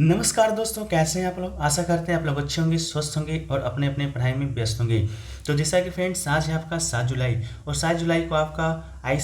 नमस्कार दोस्तों, कैसे हैं आप लोग। आशा करते हैं आप लोग अच्छे होंगे, स्वस्थ होंगे और अपने अपने पढ़ाई में व्यस्त होंगे। तो जैसा कि फ्रेंड्स, आज है आपका 7 जुलाई और 7 जुलाई को आपका आई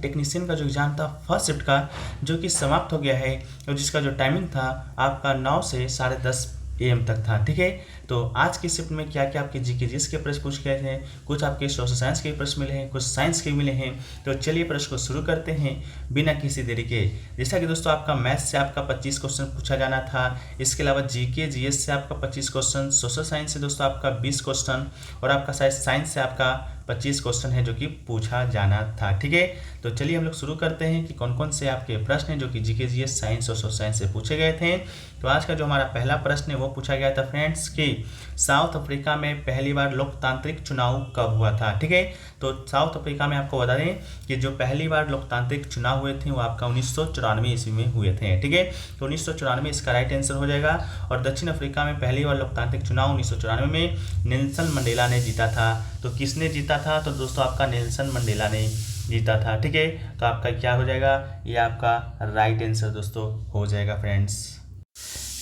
टेक्नीशियन का जो एग्ज़ाम था फर्स्ट शिफ्ट का, जो कि समाप्त हो गया है और जिसका जो टाइमिंग था आपका 9 से 10:30 AM तक था। ठीक है, तो आज की शिफ्ट में क्या क्या आपके जीके जीएस के प्रश्न पूछ गए थे, कुछ आपके सोशल साइंस के प्रश्न मिले हैं, कुछ साइंस के मिले हैं। तो चलिए प्रश्न को शुरू करते हैं बिना किसी देरी के। जैसा कि दोस्तों आपका मैथ्स से आपका 25 क्वेश्चन पूछा जाना था। इसके अलावा जीके जीएस से आपका 25 क्वेश्चन, सोशल साइंस से दोस्तों आपका 20 क्वेश्चन और आपका शायद साइंस से आपका 25 क्वेश्चन है जो कि पूछा जाना था। ठीक है, तो चलिए हम लोग शुरू करते हैं कि कौन कौन से आपके प्रश्न हैं जो कि जीके जीएस, साइंस और सोशल साइंस से पूछे गए थे। तो आज का जो हमारा पहला प्रश्न है वो पूछा गया था फ्रेंड्स कि साउथ अफ्रीका में पहली बार लोकतांत्रिक चुनाव कब हुआ था। ठीक है, तो साउथ अफ्रीका में आपको बता दें कि जो पहली बार लोकतांत्रिक चुनाव हुए थे वो आपका 1994 ईस्वी में हुए थे। ठीक है, तो 1994 इसका राइट आंसर हो जाएगा। और दक्षिण अफ्रीका में पहली बार लोकतांत्रिक चुनाव 1994 में नेल्सन मंडेला ने जीता था। तो किसने जीता था? तो दोस्तों आपका नेल्सन मंडेला ने जीता था। ठीक है, तो आपका क्या हो जाएगा? ये आपका राइट आंसर दोस्तों हो जाएगा फ्रेंड्स।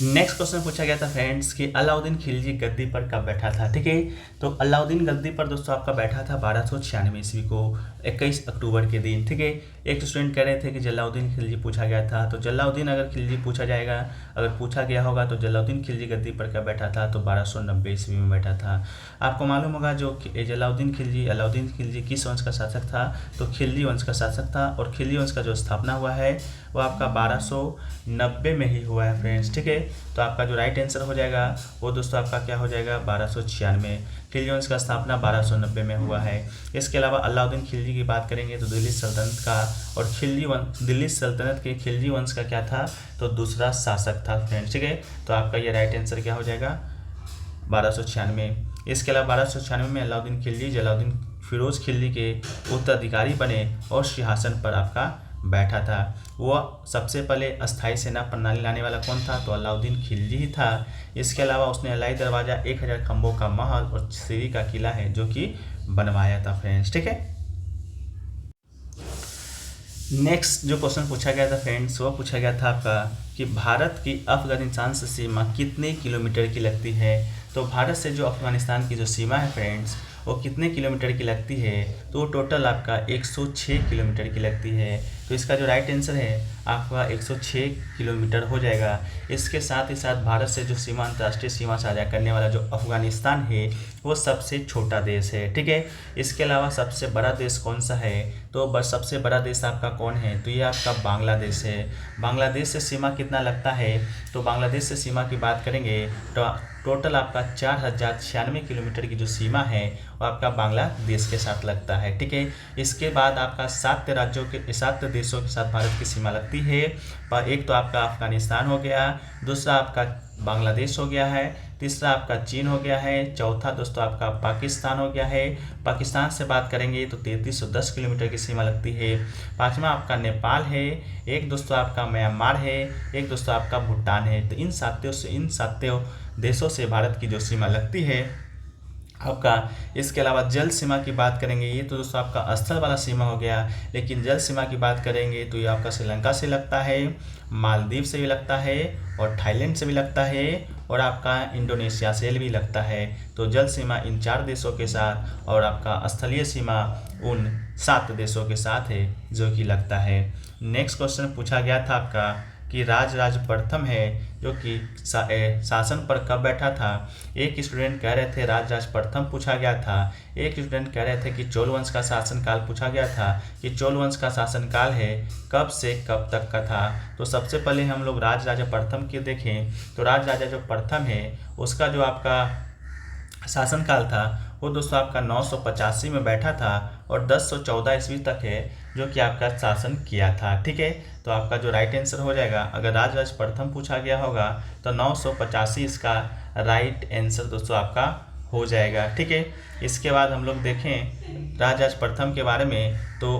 नेक्स्ट क्वेश्चन पूछा गया था फ्रेंड्स कि अलाउद्दीन खिलजी गद्दी पर कब बैठा था। ठीक है, तो अलाउद्दीन गद्दी पर दोस्तों आपका बैठा था 1296 ईस्वी को 21 अक्टूबर के दिन। ठीक है, एक स्टूडेंट कह रहे थे कि जलाउद्दीन खिलजी पूछा गया था। तो जलाउद्दीन अगर खिलजी पूछा जाएगा, अगर पूछा गया होगा तो जलाउद्दीन खिलजी गद्दी पर कब बैठा था? तो 1290 ईस्वी में बैठा था। आपको मालूम होगा जो अलाउद्दीन खिलजी किस वंश का शासक था? तो खिलजी वंश का शासक था। और खिलजी वंश का जो स्थापना हुआ है वो आपका 1290 में ही हुआ है फ्रेंड्स। ठीक है, तो आपका जो राइट आंसर हो जाएगा वो दोस्तों आपका क्या हो जाएगा? 1296। खिलजी वंश का स्थापना 1290 में हुआ है। इसके अलावा अलाउद्दीन खिलजी की बात करेंगे तो दिल्ली सल्तनत का और दिल्ली सल्तनत के खिलजी वंश का क्या था? तो दूसरा शासक था फ्रेंड्स। ठीक है, तो आपका ये राइट आंसर क्या हो जाएगा? 1296। इसके अलावा 1296 में अलाउद्दीन खिलजी जलाउद्दीन फिरोज खिलजी के उत्तराधिकारी बने और सिंहासन पर आपका बैठा था। वो सबसे पहले अस्थाई सेना प्रणाली लाने वाला कौन था? तो अलाउद्दीन खिलजी ही था। इसके अलावा उसने अलाई दरवाज़ा, 1000 खंभों का महल और सीरी का किला है जो कि बनवाया था फ्रेंड्स। ठीक है, नेक्स्ट जो क्वेश्चन पूछा गया था फ्रेंड्स वो पूछा गया था आपका कि भारत की अफगानिस्तान से सीमा कितने किलोमीटर की लगती है। तो भारत से जो अफगानिस्तान की जो सीमा है फ्रेंड्स वो कितने किलोमीटर की लगती है? तो टोटल आपका 106 किलोमीटर की लगती है। तो इसका जो राइट आंसर है आपका 106 किलोमीटर हो जाएगा। इसके साथ ही साथ भारत से जो सीमा, अंतर्राष्ट्रीय सीमा साझा करने वाला जो अफगानिस्तान है वो सबसे छोटा देश है। ठीक है, इसके अलावा सबसे बड़ा देश कौन सा है? तो सबसे बड़ा देश आपका कौन है? तो ये आपका बांग्लादेश है। बांग्लादेश से सीमा कितना लगता है? तो बांग्लादेश से सीमा की बात करेंगे तो टोटल आपका 4096 किलोमीटर की जो सीमा है वो आपका बांग्लादेश के साथ लगता है। ठीक है, इसके बाद आपका 7 देशों के साथ भारत की सीमा लगती है। पर एक तो आपका अफगानिस्तान हो गया, दूसरा आपका बांग्लादेश हो गया है, तीसरा आपका चीन हो गया है, चौथा दोस्तों आपका पाकिस्तान हो गया है। पाकिस्तान से बात करेंगे तो 3310 किलोमीटर की सीमा लगती है। पाँचवा आपका नेपाल है, एक दोस्तों आपका म्यांमार है, एक दोस्तों आपका भूटान है। तो इन सातों देशों से भारत की जो सीमा लगती है आपका। इसके अलावा जल सीमा की बात करेंगे, ये तो दोस्तों आपका स्थल वाला सीमा हो गया, लेकिन जल सीमा की बात करेंगे तो ये आपका श्रीलंका से लगता है, मालदीव से भी लगता है और थाईलैंड से भी लगता है और आपका इंडोनेशिया से भी लगता है। तो जल सीमा इन 4 देशों के साथ और आपका स्थलीय सीमा उन 7 देशों के साथ है जो कि लगता है। नेक्स्ट क्वेश्चन पूछा गया था आपका कि राजराज प्रथम है जो कि शासन पर कब बैठा था। एक स्टूडेंट कह रहे थे राजराज प्रथम पूछा गया था, एक स्टूडेंट कह रहे थे कि चोल वंश का शासनकाल पूछा गया था कि चोल वंश का शासनकाल है कब से कब तक का था। तो सबसे पहले हम लोग राजराजा प्रथम की देखें तो राजराजा जो प्रथम है उसका जो आपका शासनकाल था वो दोस्तों आपका 985 में बैठा था और 1014 ईस्वी तक है जो कि आपका शासन किया था। ठीक है, तो आपका जो राइट आंसर हो जाएगा, अगर राजराज प्रथम पूछा गया होगा तो 985 इसका राइट आंसर दोस्तों आपका हो जाएगा। ठीक है, इसके बाद हम लोग देखें राजराज प्रथम के बारे में तो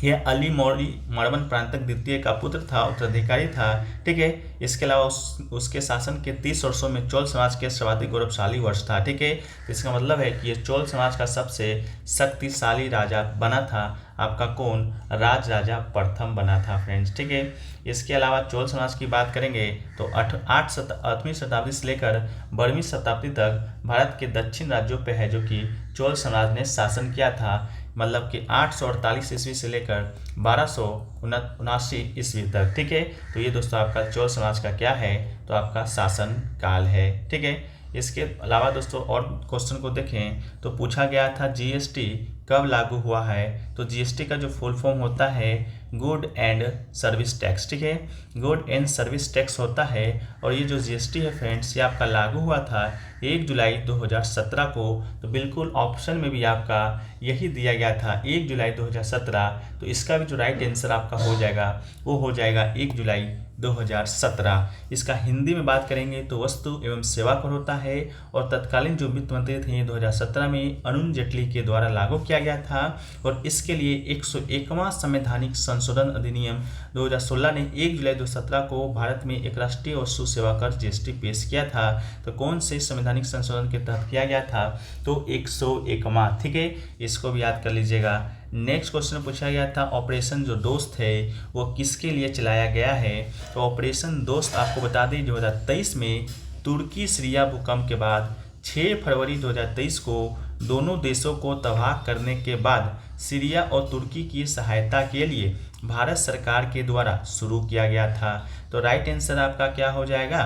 यह अली मौर्य मरवन प्रांतक द्वितीय का पुत्र था, उत्तराधिकारी था। ठीक है। इसके अलावा उसके शासन के 30 वर्षों में चोल समाज के सर्वाधिक गौरवशाली वर्ष था। ठीक है। इसका मतलब है कि ये चोल समाज का सबसे शक्तिशाली राजा बना था। आपका कौन? राज राजा प्रथम बना था फ्रेंड्स। ठीक है। इसके अलावा चोल समाज की बात करेंगे तो 8वीं शताब्दी से लेकर 12वीं शताब्दी तक भारत के दक्षिण राज्यों पे है जो कि चोल समाज ने शासन किया था। मतलब कि 848 ईस्वी से लेकर 1279 ईस्वी तक। ठीक है। तो ये दोस्तों आपका चोल समाज का क्या है? तो आपका शासन काल है। ठीक है। इसके अलावा दोस्तों और क्वेश्चन को देखें तो पूछा गया था जीएसटी कब लागू हुआ है? तो जीएसटी का जो फुल फॉर्म होता है गुड एंड सर्विस टैक्स। ठीक है। गुड एंड सर्विस टैक्स होता है। और ये जो जीएसटी है फ्रेंड्स, ये आपका लागू हुआ था 1 जुलाई 2017 को। तो बिल्कुल ऑप्शन में भी आपका यही दिया गया था 1 जुलाई 2017। तो इसका भी जो राइट आंसर आपका हो जाएगा वो हो जाएगा 1 जुलाई 2017। इसका हिंदी में बात करेंगे तो वस्तु एवं सेवा कर होता है। और तत्कालीन जो वित्त मंत्री थे 2017 में अरुण जेटली के द्वारा लागू किया गया था। और इसके लिए 101वां संवैधानिक संशोधन अधिनियम 2016 ने 1 जुलाई 2017 को भारत में एक राष्ट्रीय वस्तु सेवा कर जीएसटी पेश किया था। तो कौन से संवैधानिक संशोधन के तहत किया गया था? तो 101वां। ठीक है। इसको भी याद कर लीजिएगा। नेक्स्ट क्वेश्चन पूछा गया था ऑपरेशन जो दोस्त है वो किसके लिए चलाया गया है? तो ऑपरेशन दोस्त आपको बता दें 2023 में तुर्की सीरिया भूकंप के बाद 6 फरवरी 2023 को दोनों देशों को तबाह करने के बाद सीरिया और तुर्की की सहायता के लिए भारत सरकार के द्वारा शुरू किया गया था। तो राइट आंसर आपका क्या हो जाएगा?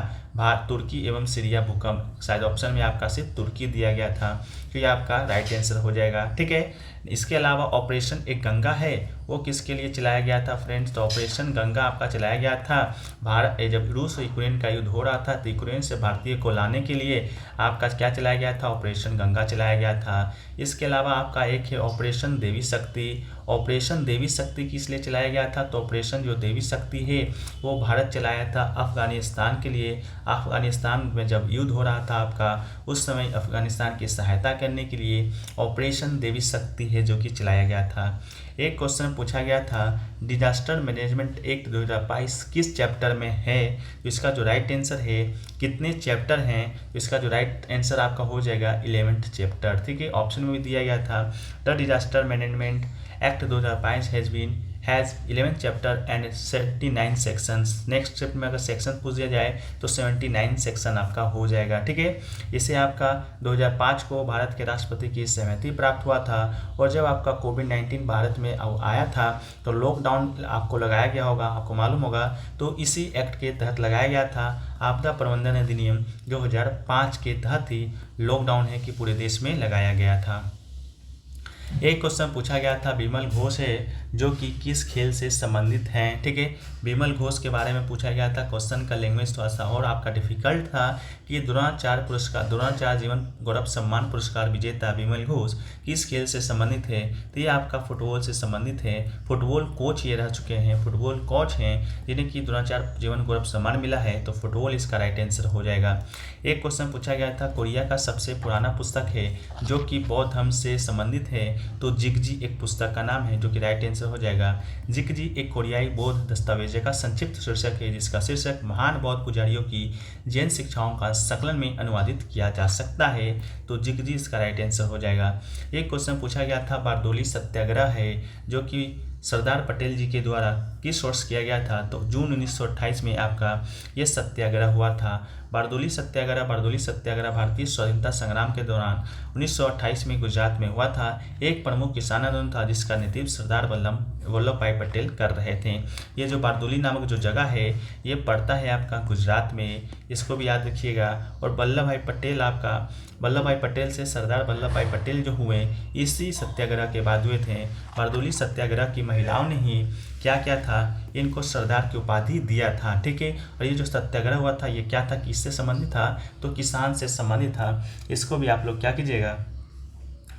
तुर्की एवं सीरिया भूकंप। शायद ऑप्शन में आपका सिर्फ तुर्की दिया गया था, तो ये आपका राइट आंसर हो जाएगा। ठीक है। इसके अलावा ऑपरेशन एक गंगा है वो किसके लिए चलाया गया था फ्रेंड्स? तो ऑपरेशन गंगा आपका चलाया गया था भारत जब रूस और यूक्रेन का युद्ध हो रहा था तो यूक्रेन से भारतीय को लाने के लिए आपका क्या चलाया गया था? ऑपरेशन गंगा चलाया गया था। इसके अलावा आपका एक है ऑपरेशन देवी शक्ति। ऑपरेशन देवी शक्ति किस लिए चलाया गया था? तो ऑपरेशन जो देवी शक्ति है वो भारत चलाया था अफगानिस्तान के लिए। अफगानिस्तान में जब युद्ध हो रहा था आपका, उस समय अफगानिस्तान की सहायता करने के लिए ऑपरेशन देवी शक्ति है जो कि चलाया गया था। एक क्वेश्चन पूछा गया था डिजास्टर मैनेजमेंट एक्ट 2022 किस चैप्टर में है? तो इसका जो राइट आंसर है कितने चैप्टर हैं? तो इसका जो राइट आंसर आपका हो जाएगा 11th चैप्टर। ठीक है। ऑप्शन में भी दिया गया था the disaster management act 2022 has 11 chapter and 79 sections. Next step में अगर सेक्शन पूछ दिया जाए तो 79 सेक्शन आपका हो जाएगा। ठीक है। इसे आपका 2005 को भारत के राष्ट्रपति की सहमति प्राप्त हुआ था। और जब आपका कोविड-19 भारत में आया था तो लॉकडाउन आपको लगाया गया होगा, आपको मालूम होगा, तो इसी एक्ट के तहत लगाया गया था। आपदा प्रबंधन अधिनियम 2005 के तहत ही लॉकडाउन है कि पूरे देश में लगाया गया था। एक क्वेश्चन पूछा गया था विमल घोष है जो कि किस खेल से संबंधित हैं? ठीक है। विमल घोष के बारे में पूछा गया था। क्वेश्चन का लैंग्वेज थोड़ा सा और आपका डिफिकल्ट था कि द्रोणाचार्य जीवन गौरव सम्मान पुरस्कार विजेता विमल घोष किस खेल से संबंधित है? तो ये आपका फुटबॉल से संबंधित है। फुटबॉल कोच ये रह चुके हैं, फुटबॉल कोच हैं जिन्हें कि द्रोणाचार्य जीवन गौरव सम्मान मिला है। तो फुटबॉल इसका राइट आंसर हो जाएगा। एक क्वेश्चन पूछा गया था कोरिया का सबसे पुराना पुस्तक है जो कि बौद्ध धर्म से संबंधित है। तो जिगजी एक पुस्तक का नाम है जो कि राइट आंसर हो जाएगा। जिगजी एक कोरियाई बौद्ध दस्तावेज का संक्षिप्त शीर्षक है जिसका शीर्षक महान बौद्ध पुजारियों की जैन शिक्षाओं का संकलन में अनुवादित किया जा सकता है। तो जिगजी इसका राइट आंसर हो जाएगा। एक क्वेश्चन पूछा गया था बारदोली सत्याग्रह है जो कि सरदार पटेल जी के द्वारा किस वर्ष किया गया था? तो जून 1928 में आपका ये सत्याग्रह हुआ था। बारदोली सत्याग्रह भारतीय स्वतंत्रता संग्राम के दौरान 1928 में गुजरात में हुआ था। एक प्रमुख किसान आंदोलन था जिसका नेतृत्व सरदार वल्लभ भाई पटेल कर रहे थे। ये जो बारदोली नामक जो जगह है ये पड़ता है आपका गुजरात में, इसको भी याद रखिएगा। और वल्लभ भाई पटेल से सरदार वल्लभ भाई पटेल जो हुए इसी सत्याग्रह के बाद हुए थे। बारदोली सत्याग्रह की महिलाओं ने ही क्या क्या था, इनको सरदार की उपाधि दिया था। ठीक है। और ये जो सत्याग्रह हुआ था ये क्या था, किससे संबंधित था? तो किसान से संबंधित था। इसको भी आप लोग क्या कीजिएगा,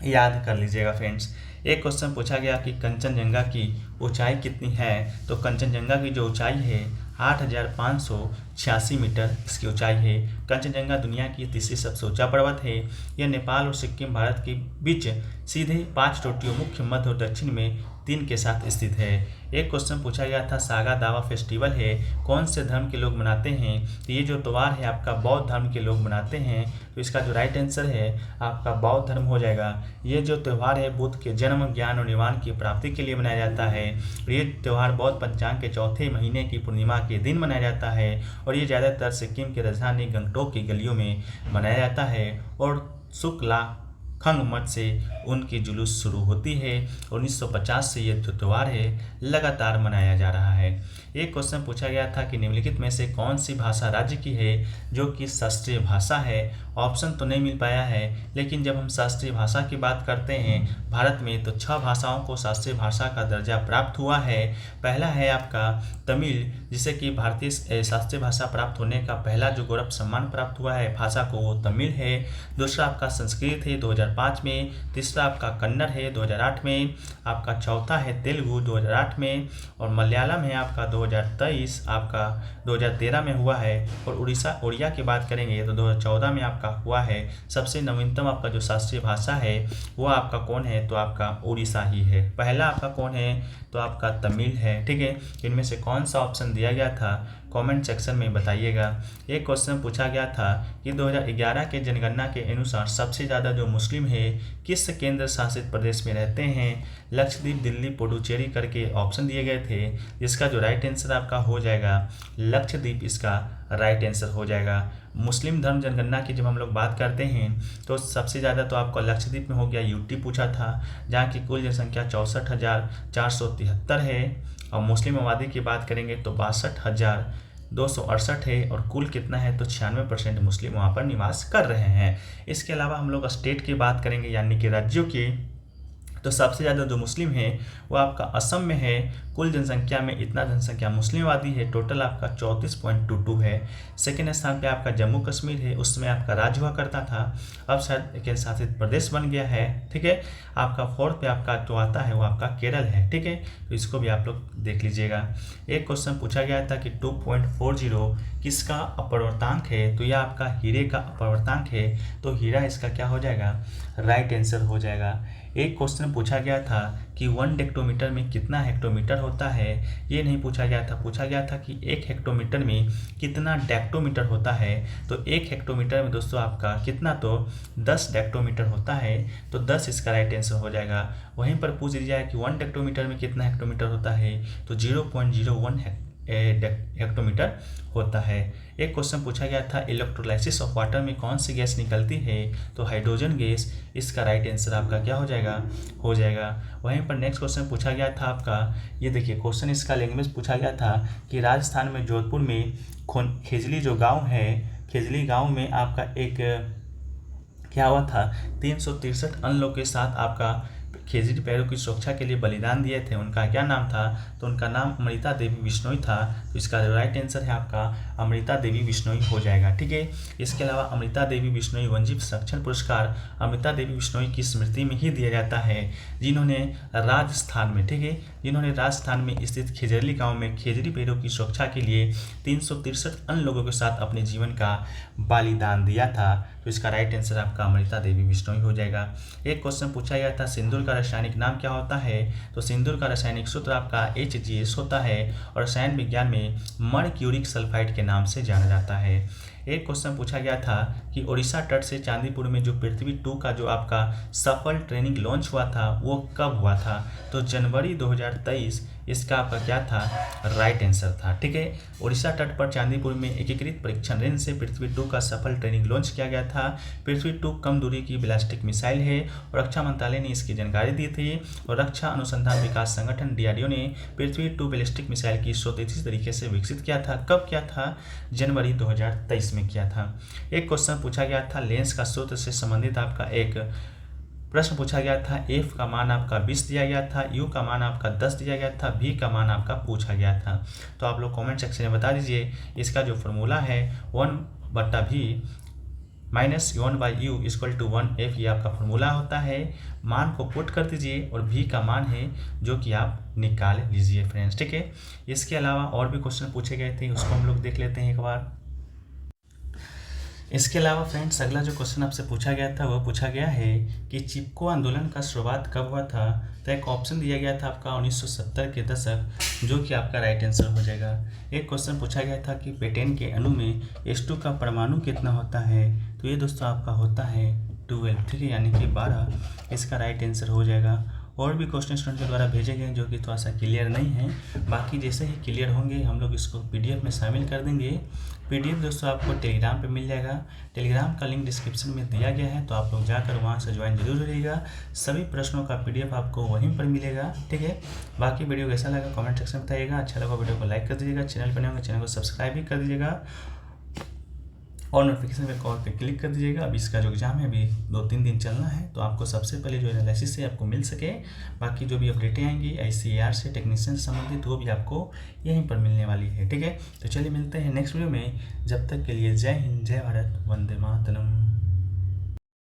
याद कर लीजिएगा फ्रेंड्स। एक क्वेश्चन पूछा गया कि कंचनजंगा की ऊंचाई कितनी है? तो कंचनजंगा की जो ऊंचाई है 8,586 मीटर इसकी ऊंचाई है। कंचनजंगा दुनिया की तीसरी सबसे ऊंचा पर्वत है। यह नेपाल और सिक्किम भारत के बीच सीधे 5 चोटियों मुख्य, मध्य और दक्षिण में 3 के साथ स्थित है। एक क्वेश्चन पूछा गया था सागा दावा फेस्टिवल है कौन से धर्म के लोग मनाते हैं, तो ये जो त्यौहार है आपका बौद्ध धर्म के लोग मनाते हैं, तो इसका जो राइट आंसर है आपका बौद्ध धर्म हो जाएगा। ये जो त्यौहार है बुद्ध के जन्म, ज्ञान और निर्वाण की प्राप्ति के लिए मनाया जाता है और ये त्यौहार बौद्ध पंचांग के चौथे महीने की पूर्णिमा के दिन मनाया जाता है और ये ज़्यादातर सिक्किम की राजधानी गंगटोक की गलियों में मनाया जाता है और शुक्ला खंग मठ से उनकी जुलूस शुरू होती है। 1950 से ये जो त्यौहार है लगातार मनाया जा रहा है। एक क्वेश्चन पूछा गया था कि निम्नलिखित में से कौन सी भाषा राज्य की है जो कि शास्त्रीय भाषा है। ऑप्शन तो नहीं मिल पाया है, लेकिन जब हम शास्त्रीय भाषा की बात करते हैं भारत में तो 6 भाषाओं को शास्त्रीय भाषा का दर्जा प्राप्त हुआ है। पहला है आपका तमिल, जिसे कि भारतीय शास्त्रीय भाषा प्राप्त होने का पहला जो गौरव सम्मान प्राप्त हुआ है भाषा को वो तमिल है। दूसरा आपका संस्कृत है 2005 में। तीसरा आपका कन्नड़ है 2008 में। आपका चौथा है तेलुगु 2008 में और मलयालम है आपका 2023, आपका 2013 में हुआ है और उड़िया की बात करेंगे तो 2014 में आपका हुआ है। सबसे नवीनतम आपका जो शास्त्रीय भाषा है वो आपका कौन है, तो आपका उड़ीसा ही है। पहला आपका कौन है, तो आपका तमिल है। ठीक है, इनमें से कौन सा ऑप्शन दिया गया था कमेंट सेक्शन में बताइएगा। एक क्वेश्चन पूछा गया था कि 2011 के जनगणना के अनुसार सबसे ज़्यादा जो मुस्लिम है किस केंद्र शासित प्रदेश में रहते हैं। लक्षद्वीप, दिल्ली, पुडुचेरी करके ऑप्शन दिए गए थे, जिसका जो राइट आंसर आपका हो जाएगा लक्षद्वीप, इसका राइट आंसर हो जाएगा। मुस्लिम धर्म जनगणना की जब हम लोग बात करते हैं तो सबसे ज़्यादा तो आपका लक्षद्वीप में हो गया, यूटी पूछा था, जहाँ की कुल जनसंख्या 64,473 है और मुस्लिम आबादी की बात करेंगे तो 62,268 है और कुल कितना है तो 96% मुस्लिम वहाँ पर निवास कर रहे हैं। इसके अलावा हम लोग स्टेट की बात करेंगे यानी कि राज्यों की, तो सबसे ज़्यादा जो मुस्लिम है वो आपका असम में है। कुल जनसंख्या में इतना जनसंख्या मुस्लिम आबादी है, टोटल आपका 34.22 है। सेकेंड स्थान पे आपका जम्मू कश्मीर है, उसमें आपका राज्य हुआ करता था, अब शायद केंद्र शासित प्रदेश बन गया है। ठीक है, आपका फोर्थ पे आपका जो आता है वो आपका केरल है। ठीक है, तो इसको भी आप लोग देख लीजिएगा। एक क्वेश्चन पूछा गया था कि 2.40 किसका अपवर्तांक है, तो यह आपका हीरे का अपवर्तांक है, तो हीरा इसका क्या हो जाएगा, राइट आंसर हो जाएगा। एक क्वेश्चन पूछा गया था कि 1 हेक्टोमीटर में कितना हेक्टोमीटर होता है, ये नहीं पूछा गया था, पूछा गया था कि 1 हेक्टोमीटर में कितना डेक्टोमीटर होता है। तो 1 हेक्टोमीटर में दोस्तों आपका कितना, तो 10 डेक्टोमीटर होता है, तो 10 इसका राइट आंसर हो जाएगा। वहीं पर पूछ दिया है कि 1 हेक्टोमीटर में कितना हेक्टोमीटर होता है, तो 0.01 हेक्टोमीटर होता है। एक क्वेश्चन पूछा गया था इलेक्ट्रोलाइसिस ऑफ वाटर में कौन सी गैस निकलती है, तो हाइड्रोजन गैस, इसका राइट आंसर आपका क्या हो जाएगा, हो जाएगा। वहीं पर नेक्स्ट क्वेश्चन पूछा गया था आपका, ये देखिए क्वेश्चन इसका लैंग्वेज पूछा गया था कि राजस्थान में जोधपुर में खेजली जो गाँव है, खेजली गाँव में आपका एक क्या हुआ था, 363 अन्य लोगों के साथ आपका खेजड़ी पैरों की सुरक्षा के लिए बलिदान दिए थे। उनका क्या नाम था, तो उनका नाम अमृता देवी बिश्नोई था, तो इसका राइट आंसर है आपका अमृता देवी बिश्नोई हो जाएगा। ठीक है, इसके अलावा अमृता देवी बिश्नोई वन्यजीव संरक्षण पुरस्कार अमृता देवी बिश्नोई की स्मृति में ही दिया जाता है, जिन्होंने राजस्थान में, ठीक है, जिन्होंने राजस्थान में स्थित खेजरली गाँव में खेजड़ी पैरों की सुरक्षा के लिए 363 अन्य लोगों के साथ अपने जीवन का बलिदान दिया था, तो इसका राइट आंसर आपका अमृता देवी बिश्नोई हो जाएगा। एक क्वेश्चन पूछा गया था सिंदूर का रासायनिक नाम क्या होता है, तो सिंदूर का रासायनिक सूत्र आपका HGS होता है और रसायन विज्ञान में मर्क्यूरिक सल्फाइड के नाम से जाना जाता है। एक क्वेश्चन पूछा गया था कि उड़ीसा तट से चांदीपुर में जो पृथ्वी 2 का जो आपका सफल ट्रेनिंग लॉन्च हुआ था वो कब हुआ था, तो जनवरी 2023 इसका आपका क्या था, राइट आंसर था। ठीक है, उड़ीसा तट पर चांदीपुर में एकीकृत परीक्षण रेंज से पृथ्वी 2 का सफल ट्रेनिंग लॉन्च किया गया था। पृथ्वी 2 कम दूरी की बैलिस्टिक मिसाइल है और रक्षा मंत्रालय ने इसकी जानकारी दी थी और रक्षा अनुसंधान विकास संगठन DRDO ने पृथ्वी 2 बैलिस्टिक मिसाइल की स्वदेशी तरीके से विकसित किया था। कब किया था, जनवरी 2023 में किया था। एक क्वेश्चन पूछा गया था लेंस का सूत्र से संबंधित आपका एक प्रश्न पूछा गया था। F का मान आपका 20 दिया गया था, U का मान आपका 10 दिया गया था, V का मान आपका पूछा गया था। तो आप लोग कमेंट सेक्शन में बता दीजिए। इसका जो फॉर्मूला है 1/V माइनस 1/U = 1F, ये आपका फॉर्मूला होता है। मान को पुट कर दीजिए और V का मान है जो कि आप निकाल लीजिए फ्रेंड्स। ठीक है, इसके अलावा और भी क्वेश्चन पूछे गए थे, उसको हम लोग देख लेते हैं एक बार। इसके अलावा फ्रेंड्स अगला जो क्वेश्चन आपसे पूछा गया था वो पूछा गया है कि चिपको आंदोलन का शुरुआत कब हुआ था। तो एक ऑप्शन दिया गया था आपका 1970 के दशक, जो कि आपका राइट आंसर हो जाएगा। एक क्वेश्चन पूछा गया था कि पेटेन के अणु में H2 का परमाणु कितना होता है। तो ये दोस्तों आपका होता है 12, ठीक है, यानी कि 12 इसका राइट आंसर हो जाएगा। और भी क्वेश्चन स्टूडेंट के द्वारा भेजे गए जो कि थोड़ा सा क्लियर नहीं है, बाकी जैसे ही क्लियर होंगे हम लोग इसको PDF में शामिल कर देंगे। PDF दोस्तों आपको टेलीग्राम पे मिल जाएगा। टेलीग्राम का लिंक डिस्क्रिप्शन में दिया गया है, तो आप लोग जाकर वहाँ से ज्वाइन जरूर करिएगा। सभी प्रश्नों का PDF आपको वहीं पर मिलेगा, ठीक है। बाकी वीडियो कैसा लगा कमेंट सेक्शन में बताइएगा। अच्छा लगा वीडियो को लाइक कर दीजिएगा, चैनल पर नए होंगे चैनल को सब्सक्राइब भी कर दीजिएगा और नोटिफिकेशन बेल कॉल पे क्लिक कर दीजिएगा। अब इसका जो एग्ज़ाम है अभी 2-3 दिन चलना है, तो आपको सबसे पहले जो एनालिसिस है आपको मिल सके। बाकी जो भी अपडेटें आएंगी ICAR से टेक्नीशियन से संबंधित वो भी आपको यहीं पर मिलने वाली है, ठीक है। तो चलिए मिलते हैं नेक्स्ट वीडियो में, जब तक के लिए जय हिंद, जय भारत, वंदे मातरम।